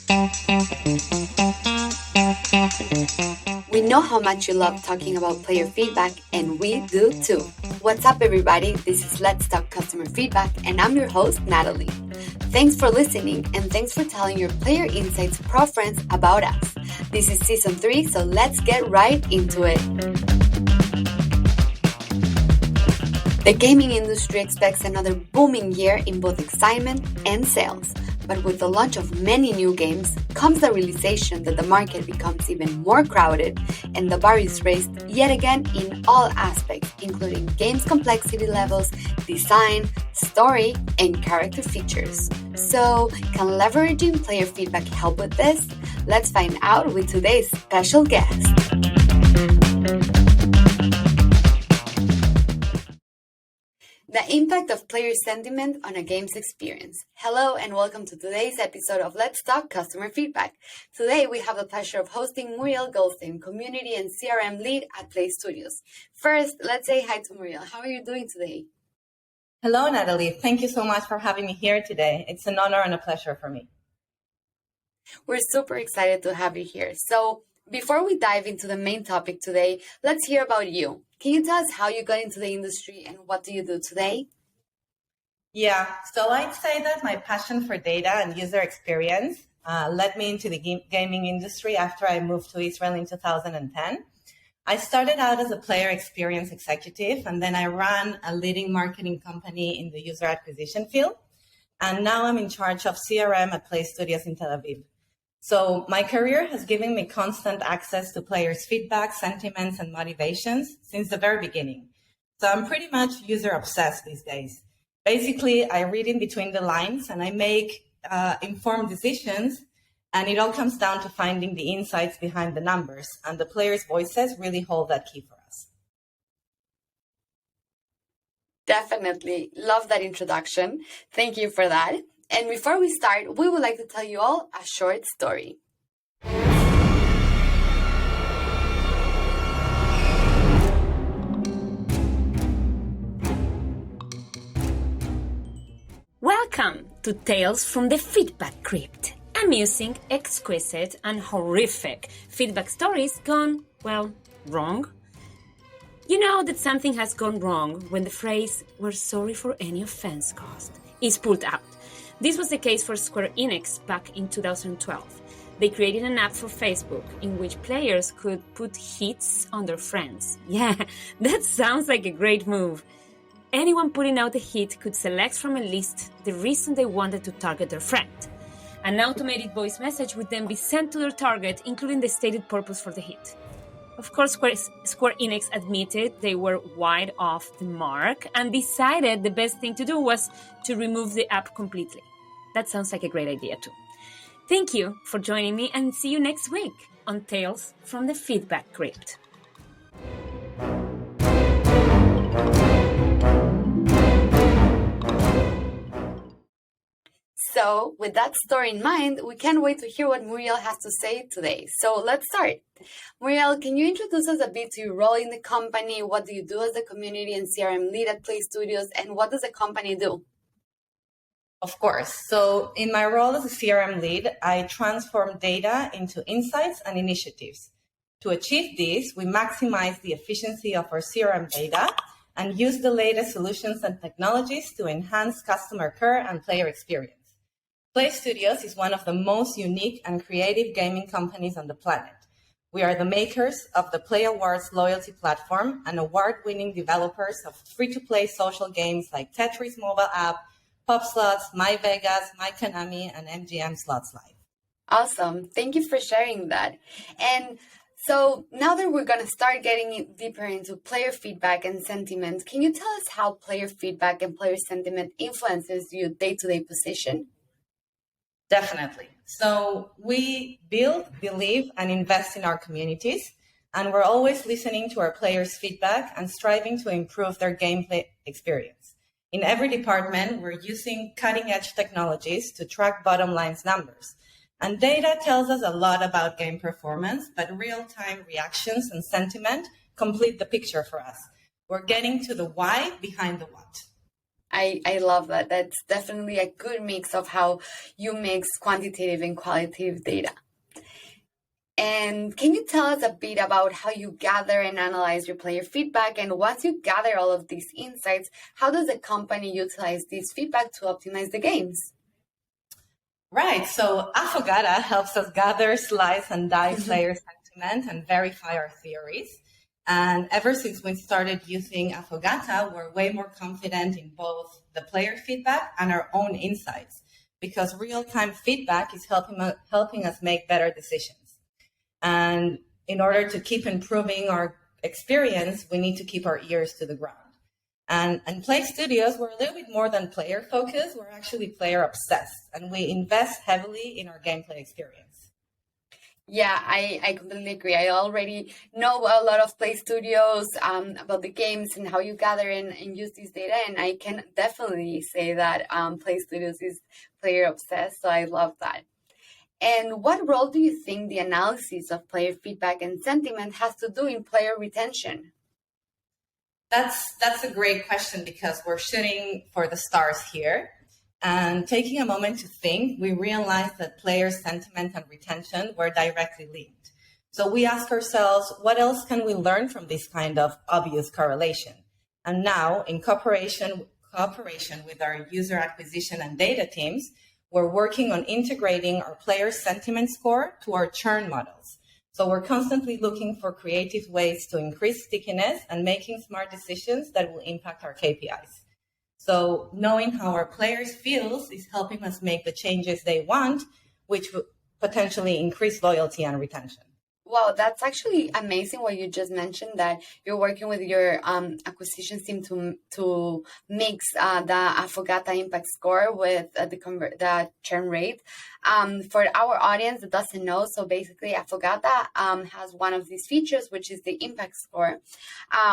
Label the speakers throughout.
Speaker 1: We know how much you love talking about player feedback, and we do too. What's up, everybody? This is Let's Talk Customer Feedback, and I'm your host, Natalie. Thanks for listening, and thanks for telling your Player Insights Pro friends about us. This is Season 3, so let's get right into it. The gaming industry expects another booming year in both excitement and sales. But with the launch of many new games comes the realization that the market becomes even more crowded and the bar is raised yet again in all aspects, including games' complexity levels, design, story, and character features. So, can leveraging player feedback help with this? Let's find out with today's special guest. The impact of player sentiment on a game's experience. Hello and welcome to today's episode of Let's Talk Customer Feedback. Today we have the pleasure of hosting Muriel Goldstein, Community and CRM Lead at Playstudios. First, let's say hi to Muriel. How are you doing today?
Speaker 2: Hello, Natalie. Thank you so much for having me here today. It's an honor and a pleasure for me.
Speaker 1: We're super excited to have you here. So, before we dive into the main topic today, let's hear about you. Can you tell us how you got into the industry and what do you do today?
Speaker 2: Yeah, so I'd say that my passion for data and user experience led me into the gaming industry after I moved to Israel in 2010. I started out as a player experience executive, and then I ran a leading marketing company in the user acquisition field. And now I'm in charge of CRM at Playstudios in Tel Aviv. So my career has given me constant access to players' feedback, sentiments, and motivations since the very beginning. So I'm pretty much user obsessed these days. Basically, I read in between the lines and I make informed decisions, and it all comes down to finding the insights behind the numbers, and the players' voices really hold that key for us.
Speaker 1: Definitely. Love that introduction. Thank you for that. And before we start, we would like to tell you all a short story. Welcome to Tales from the Feedback Crypt. Amusing, exquisite, and horrific feedback stories gone, well, wrong. You know that something has gone wrong when the phrase, "we're sorry for any offense caused," is pulled out. This was the case for Square Enix back in 2012. They created an app for Facebook in which players could put hits on their friends. Yeah, that sounds like a great move. Anyone putting out a hit could select from a list the reason they wanted to target their friend. An automated voice message would then be sent to their target, including the stated purpose for the hit. Of course, Square Enix admitted they were wide off the mark and decided the best thing to do was to remove the app completely. That sounds like a great idea too. Thank you for joining me, and see you next week on Tales from the Feedback Crypt. So, with that story in mind, we can't wait to hear what Muriel has to say today. So, let's start. Muriel, can you introduce us a bit to your role in the company? What do you do as the community and CRM lead at Playstudios, and what does the company do?
Speaker 2: Of course. So in my role as a CRM lead, I transform data into insights and initiatives. To achieve this, we maximize the efficiency of our CRM data and use the latest solutions and technologies to enhance customer care and player experience. Playstudios is one of the most unique and creative gaming companies on the planet. We are the makers of the Play Awards loyalty platform and award-winning developers of free-to-play social games like Tetris mobile app, Pop Slots, My Vegas, My Konami, and MGM Slots Live.
Speaker 1: Awesome. Thank you for sharing that. And so now that we're going to start getting deeper into player feedback and sentiment, can you tell us how player feedback and player sentiment influences your day-to-day position?
Speaker 2: Definitely. So we build, believe, and invest in our communities, and we're always listening to our players' feedback and striving to improve their gameplay experience. In every department, we're using cutting-edge technologies to track bottom line numbers. And data tells us a lot about game performance, but real-time reactions and sentiment complete the picture for us. We're getting to the why behind the what.
Speaker 3: I love that. That's definitely a good mix of how you mix quantitative and qualitative data. And can you tell us a bit about how you gather and analyze your player feedback? And once you gather all of these insights, how does the company utilize this feedback to optimize the games?
Speaker 2: Right. So Affogata helps us gather, slice, and dice player sentiment and verify our theories. And ever since we started using Affogata, we're way more confident in both the player feedback and our own insights, because real-time feedback is helping us make better decisions. And in order to keep improving our experience, we need to keep our ears to the ground. And Playstudios, we're a little bit more than player focused. We're actually player obsessed, and we invest heavily in our gameplay experience.
Speaker 3: Yeah, I completely agree. I already know a lot of Playstudios about the games and how you gather and use this data. And I can definitely say that Playstudios is player obsessed. So I love that. And what role do you think the analysis of player feedback and sentiment has to do in player retention?
Speaker 2: That's a great question, because we're shooting for the stars here. And taking a moment to think, we realized that player sentiment and retention were directly linked. So we asked ourselves, what else can we learn from this kind of obvious correlation? And now, in cooperation with our user acquisition and data teams, we're working on integrating our player sentiment score to our churn models. So we're constantly looking for creative ways to increase stickiness and making smart decisions that will impact our KPIs. So knowing how our players feel is helping us make the changes they want, which will potentially increase loyalty and retention.
Speaker 3: Wow, that's actually amazing what you just mentioned, that you're working with your acquisition team to mix the Affogata impact score with the churn rate. For our audience that doesn't know, so basically Affogata has one of these features, which is the impact score,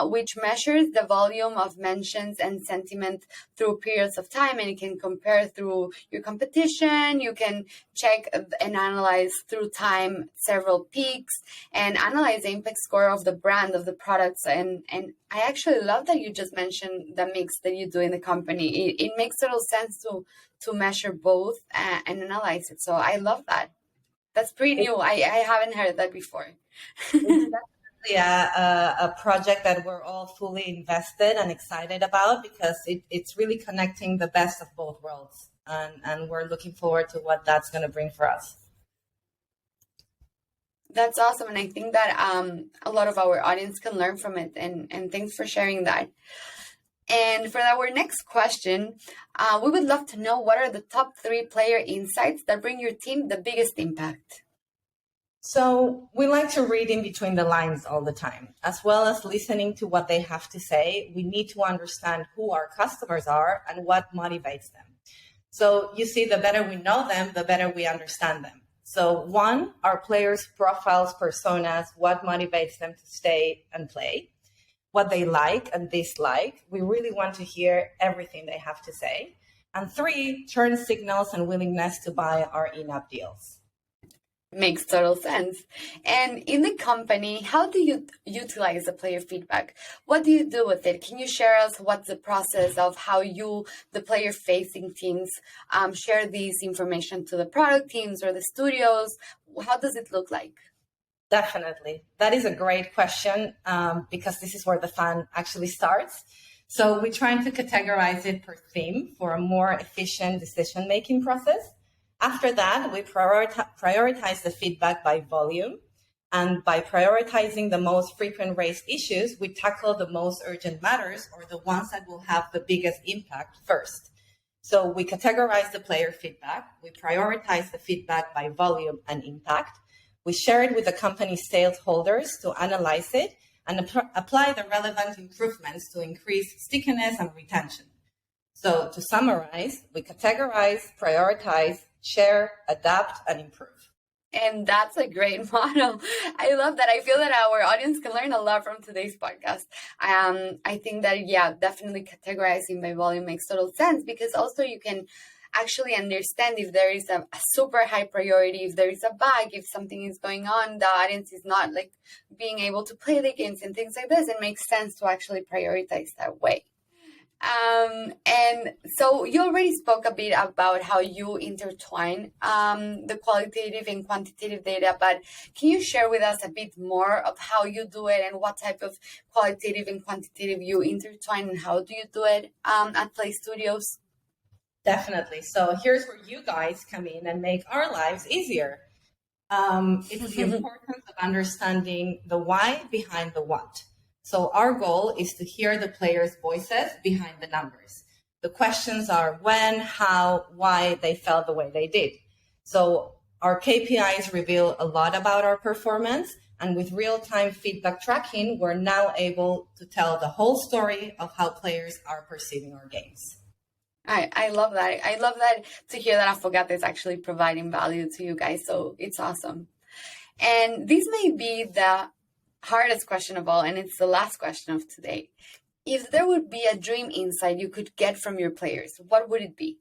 Speaker 3: which measures the volume of mentions and sentiment through periods of time, and you can compare through your competition. You can check and analyze through time several peaks and analyze the impact score of the brand, of the products. And I actually love that you just mentioned the mix that you do in the company. It makes total sense to measure both and analyze it. So I love that. That's pretty new. I haven't heard that before.
Speaker 2: It's definitely a project that we're all fully invested and excited about, because it's really connecting the best of both worlds. And we're looking forward to what that's going to bring for us.
Speaker 3: That's awesome. And I think that a lot of our audience can learn from it. And thanks for sharing that. And for our next question, we would love to know, what are the top 3 player insights that bring your team the biggest impact?
Speaker 2: So we like to read in between the lines all the time, as well as listening to what they have to say. We need to understand who our customers are and what motivates them. So you see, the better we know them, the better we understand them. So 1, our players' profiles, personas, what motivates them to stay and play, what they like and dislike. We really want to hear everything they have to say. And 3, churn signals and willingness to buy our in-app deals.
Speaker 3: Makes total sense. And in the company, how do you utilize the player feedback? What do you do with it? Can you share us what's the process of how you, the player-facing teams, share this information to the product teams or the studios? How does it look like?
Speaker 2: Definitely. That is a great question, because this is where the fun actually starts. So we're trying to categorize it per theme for a more efficient decision-making process. After that, we prioritize the feedback by volume. And by prioritizing the most frequent raised issues, we tackle the most urgent matters, or the ones that will have the biggest impact first. So we categorize the player feedback. We prioritize the feedback by volume and impact. We share it with the company's stakeholders to analyze it and apply the relevant improvements to increase stickiness and retention. So to summarize, we categorize, prioritize, share, adapt, and improve.
Speaker 3: And that's a great model. I love that. I feel that our audience can learn a lot from today's podcast. I think that, definitely categorizing by volume makes total sense, because also you can actually understand if there is a super high priority, if there is a bug, if something is going on, the audience is not like being able to play the games and things like this. It makes sense to actually prioritize that way. And so you already spoke a bit about how you intertwine the qualitative and quantitative data, but can you share with us a bit more of how you do it and what type of qualitative and quantitative you intertwine and how do you do it at Playstudios?
Speaker 2: Definitely. So here's where you guys come in and make our lives easier. It's the importance of understanding the why behind the what. So our goal is to hear the players' voices behind the numbers. The questions are when, how, why they felt the way they did. So our KPIs reveal a lot about our performance, and with real-time feedback tracking, we're now able to tell the whole story of how players are perceiving our games.
Speaker 3: I love that. I love that to hear that Affogata is actually providing value to you guys. So it's awesome. And this may be the hardest question of all, and it's the last question of today. If there would be a dream insight you could get from your players, what would it be?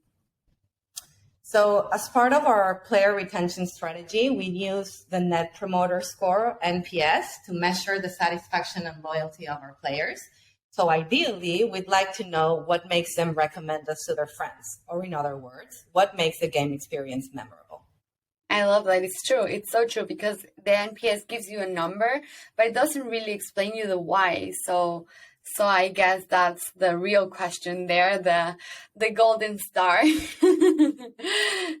Speaker 2: So as part of our player retention strategy, we use the Net Promoter Score, NPS, to measure the satisfaction and loyalty of our players. So ideally, we'd like to know what makes them recommend us to their friends, or in other words, what makes the game experience memorable.
Speaker 3: I love that. It's true. It's so true because the NPS gives you a number, but it doesn't really explain you the why. So I guess that's the real question there, the golden star.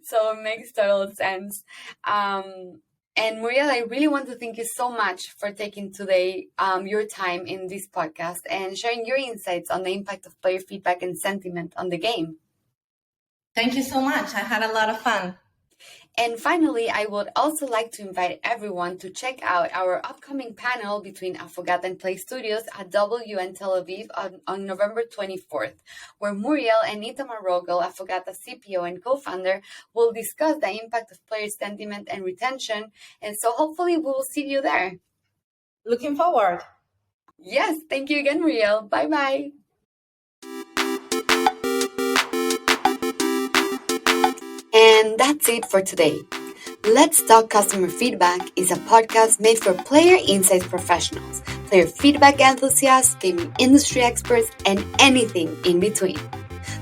Speaker 3: So it makes total sense. And Muriel, I really want to thank you so much for taking today your time in this podcast and sharing your insights on the impact of player feedback and sentiment on the game.
Speaker 2: Thank you so much. I had a lot of fun.
Speaker 3: And finally, I would also like to invite everyone to check out our upcoming panel between Affogata and Playstudios at WN Tel Aviv on November 24th, where Muriel and Itamar Rogel, Affogata CPO and co-founder, will discuss the impact of player sentiment and retention. And so hopefully we will see you there.
Speaker 2: Looking forward.
Speaker 3: Yes, thank you again, Muriel. Bye-bye. And that's it for today. Let's Talk Customer Feedback is a podcast made for player insights professionals, player feedback enthusiasts, gaming industry experts, and anything in between.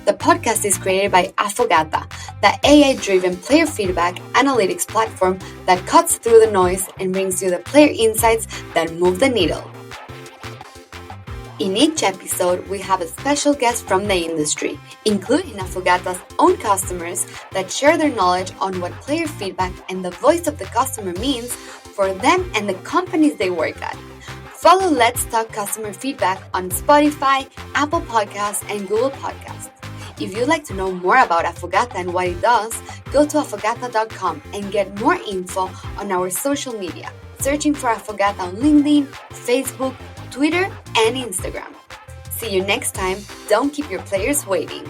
Speaker 3: The podcast is created by Affogata, the AI-driven player feedback analytics platform that cuts through the noise and brings you the player insights that move the needle. In each episode, we have a special guest from the industry, including Affogata's own customers that share their knowledge on what player feedback and the voice of the customer means for them and the companies they work at. Follow Let's Talk Customer Feedback on Spotify, Apple Podcasts, and Google Podcasts. If you'd like to know more about Affogata and what it does, go to affogata.com and get more info on our social media, searching for Affogata on LinkedIn, Facebook, Twitter, and Instagram. See you next time. Don't keep your players waiting.